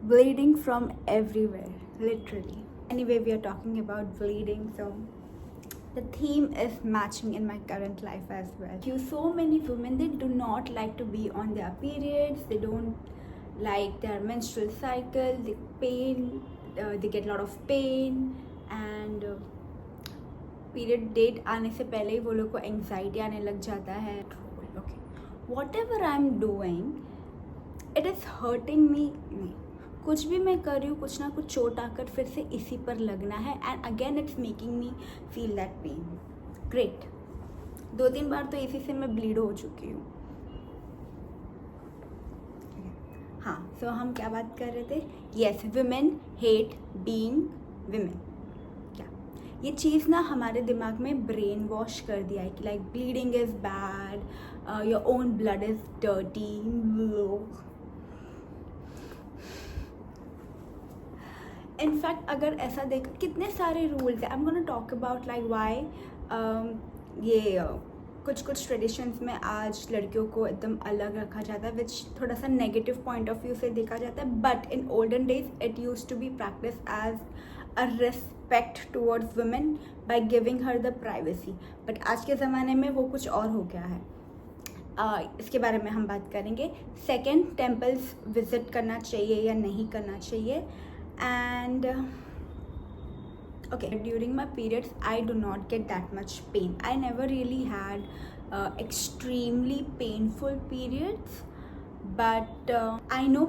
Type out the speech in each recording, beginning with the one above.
bleeding from everywhere, literally. Anyway, we are talking about bleeding, so the theme is matching in my current life as well. So many women, they do not like to be on their periods, they don't like their menstrual cycle, the pain, they get a lot of pain, and period date आने से पहले ही वो लोग को anxiety आने लग जाता है. Okay, what ever I am doing it is hurting me. नहीं, कुछ भी मैं कर रही हूँ, कुछ ना कुछ चोट आकर फिर से इसी पर लगना है, and again it's making me feel that pain. Great, 2-3 बार तो इसी से मैं ब्लीड हो चुकी हूँ. हाँ, सो हम क्या बात कर रहे थे? Yes, women hate being women. क्या ये चीज़ ना हमारे दिमाग में ब्रेन वॉश कर दिया है कि like bleeding is bad, your own blood is dirty. In fact अगर ऐसा देखा, कितने सारे रूल्स है. I am gonna talk about like why ये कुछ ट्रेडिशंस में आज लड़कियों को एकदम अलग रखा जाता है, विच थोड़ा सा नेगेटिव पॉइंट ऑफ व्यू से देखा जाता है. But in olden days it use to be practice as a respect towards women by giving her the privacy. But आज के ज़माने में वो कुछ और हो गया है. इसके बारे में हम बात करेंगे. सेकेंड, टेम्पल्स विजिट करना चाहिए या नहीं करना चाहिए. And okay, during my periods I do not get that much pain. I never really had extremely painful periods, but I know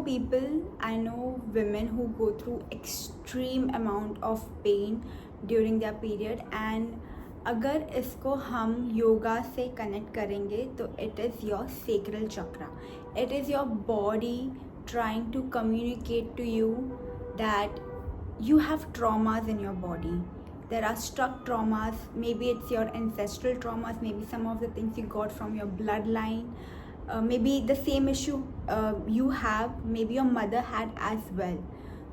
women who go through extreme amount of pain during their period. And अगर इसको हम योगा से connect करेंगे तो it is your sacral chakra. It is your body trying to communicate to you that you have traumas in your body. There are stuck traumas. Maybe it's your ancestral traumas, maybe some of the things you got from your bloodline, maybe the same issue you have, maybe your mother had as well.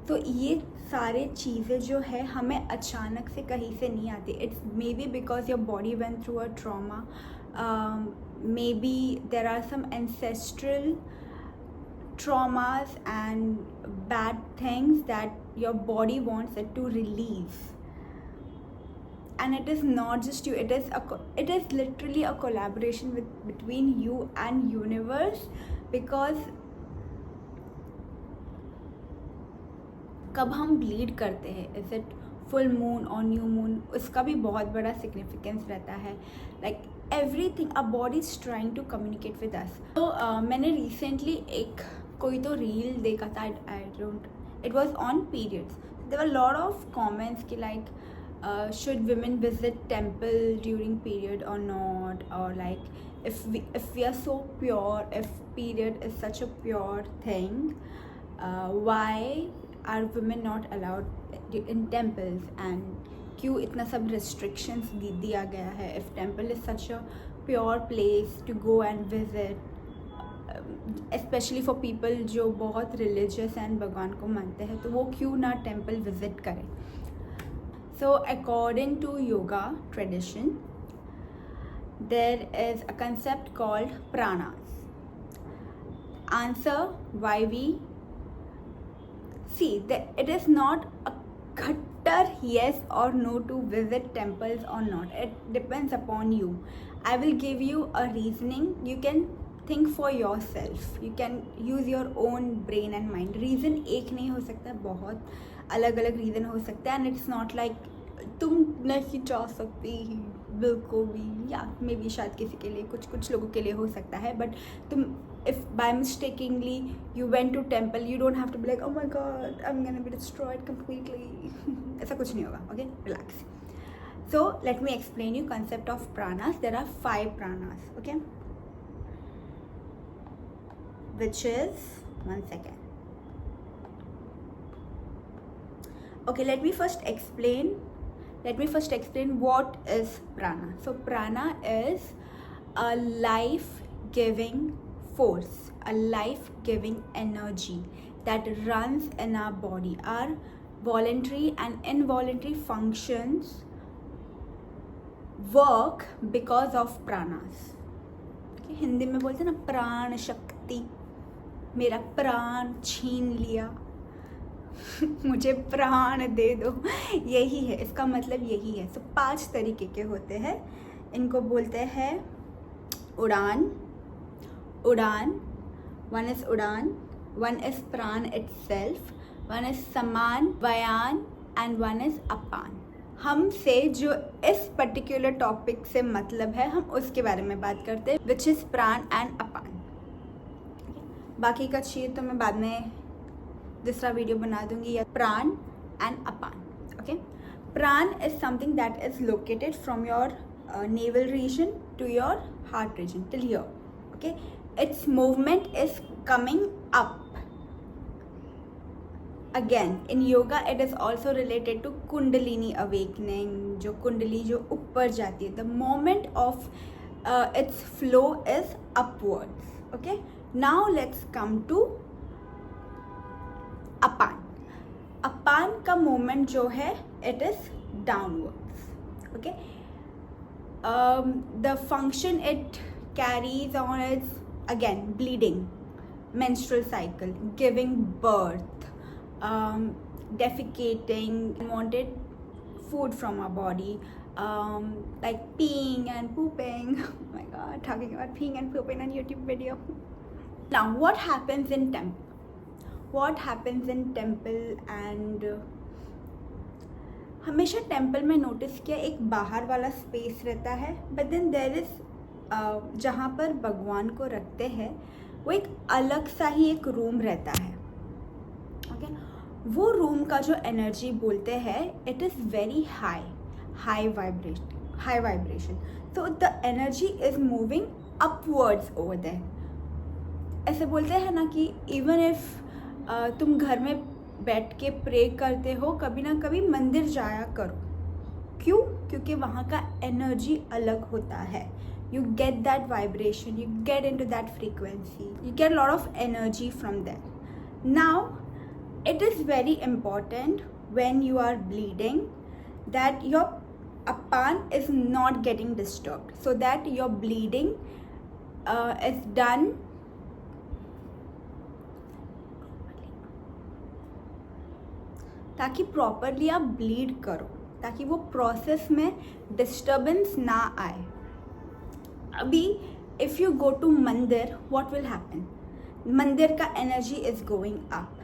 तो ये सारे चीज़ें जो है हमें अचानक से कहीं से नहीं आती. It's maybe because your body went through a trauma, maybe there are some ancestral traumas and bad things that your body wants it to release. And it is not just you, it is literally a collaboration between you and universe. Because कब हम bleed करते हैं, is it full moon or new moon, उसका भी बहुत बड़ा significance रहता है. Like everything, our body is trying to communicate with us. तो मैंने recently कोई तो रील देखा था, I don't, it was on periods. There were lot of comments कि like should women visit temple during period और नॉट, और like if we are so pure, if period is such a pure thing, why are women not allowed in temples, and क्यों इतना सब restrictions दिया गया है. if temple is such a pure place to go and visit, specially for people जो बहुत religious and भगवान को मानते हैं, तो वो क्यों ना टेम्पल विजिट करें. So according to yoga tradition there is a concept called pranas. Answer why we see it is not a खट्टर yes or no to visit temples or not. It depends upon you. I will give you a reasoning. You can think for yourself. You can use your own brain and mind. Reason एक नहीं हो सकता, बहुत अलग अलग reason हो सकता है. एंड इट्स नॉट लाइक तुम नहीं जा सकती बिल्कुल भी, या मे बी शायद किसी के लिए, कुछ लोगों के लिए हो सकता है. बट तुम if by mistakenly you went to temple, you don't have to be like, oh my god, I'm gonna be destroyed completely. ऐसा कुछ नहीं होगा. Okay, relax. So let me explain you concept of pranas. There are 5 pranas. Okay, which is, one second. Okay, let me first explain what is prana. So prana is a life-giving force, a life-giving energy that runs in our body. Our voluntary and involuntary functions work because of pranas. Okay, Hindi में बोलते हैं ना, प्राण शक्ति, मेरा प्राण छीन लिया. मुझे प्राण दे दो, यही है इसका मतलब, यही है। तो 5 तरीके के होते हैं, इनको बोलते हैं उड़ान। उड़ान, वन इज उड़ान, वन इज प्राण इटसेल्फ, वन इज समान, बयान एंड वन इज अपान। हमसे जो इस पर्टिकुलर टॉपिक से मतलब है, हम उसके बारे में बात करते हैं, विच इज प्राण एंड अपान। बाकी का चीज़ तो मैं बाद में दूसरा वीडियो बना दूंगी, या प्राण एंड अपान। ओके, प्राण is something that is located from your navel region to your heart region till here. Okay, its movement is coming up. Again, in yoga it is also related to kundalini awakening, जो कुंडली जो ऊपर जाती है, the moment of its flow is upwards. Okay, now let's come to अपान। अपान का moment जो है it is downwards. Okay, the function it carries on is again bleeding, menstrual cycle, giving birth, defecating unwanted food from our body, like peeing and pooping. Oh my god, talking about peeing and pooping on YouTube video. Now what happens in temple and हमेशा temple में notice किया एक बाहर वाला space रहता है, but then there is जहाँ पर भगवान को रखते हैं वो एक अलग सा ही एक रूम रहता है। ओके, वो रूम का जो एनर्जी बोलते हैं it is very high vibration, so the energy is moving upwards over there. ऐसे बोलते हैं ना कि इवन इफ तुम घर में बैठ के प्रे करते हो, कभी ना कभी मंदिर जाया करो। क्यों? क्योंकि वहाँ का एनर्जी अलग होता है। You get that vibration, you get into that frequency, you get lot of energy from that. Now it is very important when you are bleeding that your apan is not getting disturbed, so that your bleeding is done ताकि properly आप bleed करो, ताकि वो process में disturbance ना आए। अभी if you go to मंदिर, व्हाट विल हैपन? मंदिर का energy is going up,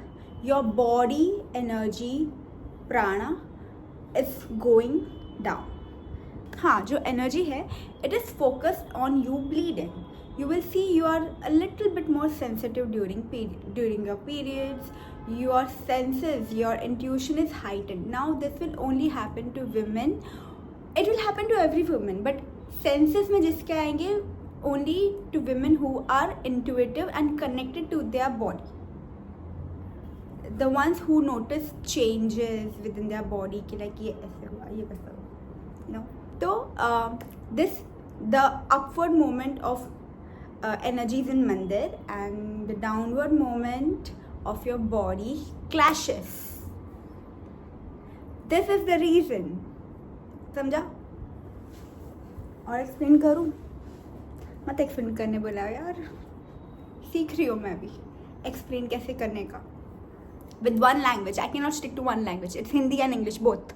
your body energy प्राणा इज गोइंग डाउन। हाँ, जो एनर्जी है it is focused on you bleeding. You will see you are a little bit more sensitive during your periods. Your senses, your intuition is heightened. Now this will only happen to women. It will happen to every woman, but senses में जिसके आएंगे only to women who are intuitive and connected to their body. The ones who notice changes within their body कि like ये ऐसे हुआ, ये कैसा हुआ, you know. तो the upward movement of energies in mandir and the downward movement of your body clashes. This is the reason. समझा? और एक्सप्लेन करूँ? मत एक्सप्लेन करने बोला यार, सीख रही हूँ मैं अभी एक्सप्लेन कैसे करने का with one language. I cannot stick to one language. It's Hindi and English both.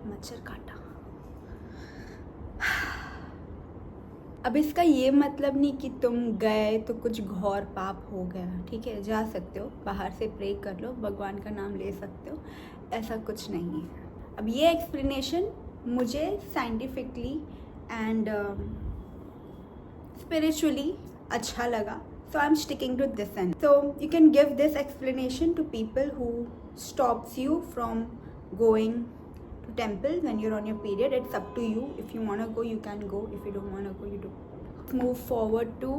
मच्छर काटा। अब इसका ये मतलब नहीं कि तुम गए तो कुछ घोर पाप हो गया, ठीक है, जा सकते हो बाहर से प्रे कर लो, भगवान का नाम ले सकते हो, ऐसा कुछ नहीं है। अब ये एक्सप्लेनेशन मुझे साइंटिफिकली एंड स्पिरिचुअली अच्छा लगा, so I'm sticking to this end. So you can give this explanation to people who stops you from going to temple when you're on your period. It's up to you. If you want to go, you can go. If you don't want to go, you don't. Let's move forward to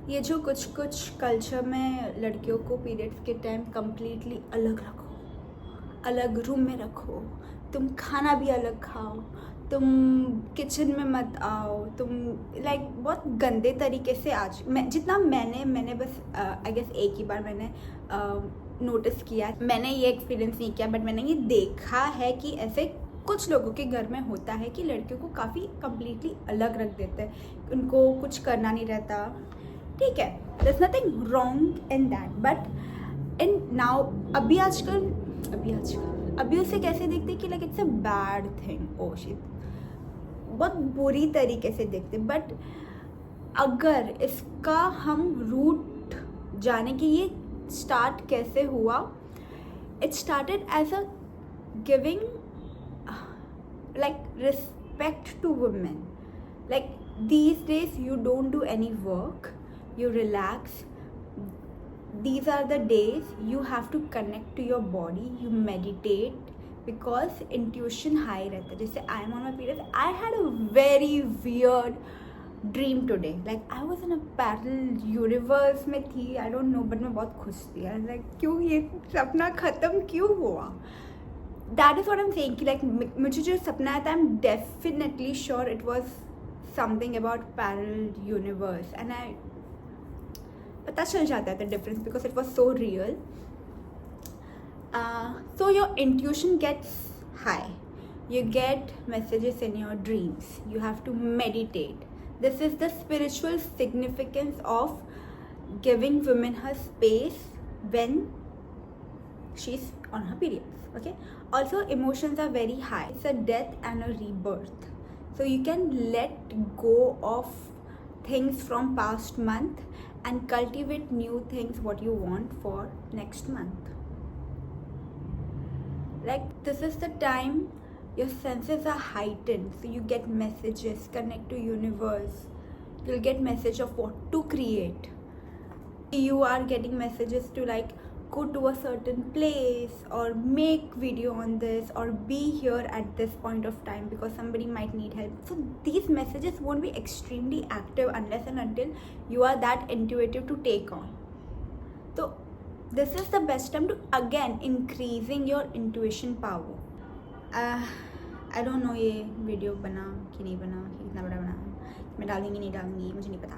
ये जो कुछ कुछ culture में लड़कियों को periods के time completely अलग रखो, अलग रूम में रखो, तुम खाना भी अलग खाओ, तुम किचन में मत आओ, तुम लाइक बहुत गंदे तरीके से आज जितना मैंने बस आई गेस एक ही बार मैंने नोटिस किया, मैंने ये एक्सपीरियंस नहीं किया, बट मैंने ये देखा है कि ऐसे कुछ लोगों के घर में होता है कि लड़कियों को काफ़ी कम्प्लीटली अलग रख देते हैं, उनको कुछ करना नहीं रहता, ठीक है, there's nothing wrong in that, but in now अभी उसे कैसे देखते कि like it's a bad thing, oh shit, बहुत बुरी तरीके से देखते. बट अगर इसका हम रूट जाने कि ये स्टार्ट कैसे हुआ, it started as a giving like respect to women. Like these days you don't do any work, you relax. These are the days you have to connect to your body, you meditate, because intuition high रहता है. जैसे I am on my period, I had a very weird dream today. Like I was in a parallel universe में थी, I don't know, but मैं बहुत खुश थी. I was like क्यों ये सपना ख़त्म क्यों हुआ? That is what I'm saying कि like मुझे जो सपना आया था, I'm definitely sure it was something about parallel universe, and I पता चल जाता है the difference because it was so real. So your intuition gets high, you get messages in your dreams, you have to meditate. This is the spiritual significance of giving women her space when she's on her periods. Okay, also emotions are very high, it's a death and a rebirth, so you can let go of things from past month and cultivate new things what you want for next month. Like this is the time your senses are heightened, so you get messages, connect to universe, you'll get message of what to create. You are getting messages to like go to a certain place or make video on this or be here at this point of time because somebody might need help. So these messages won't be extremely active unless and until you are that intuitive to take on. So this is the best time to again increasing your intuition power. I don't know ये video बना कि नहीं बना, कि कितना बड़ा बना, मैं डालूंगी नहीं डालूंगी मुझे नहीं पता.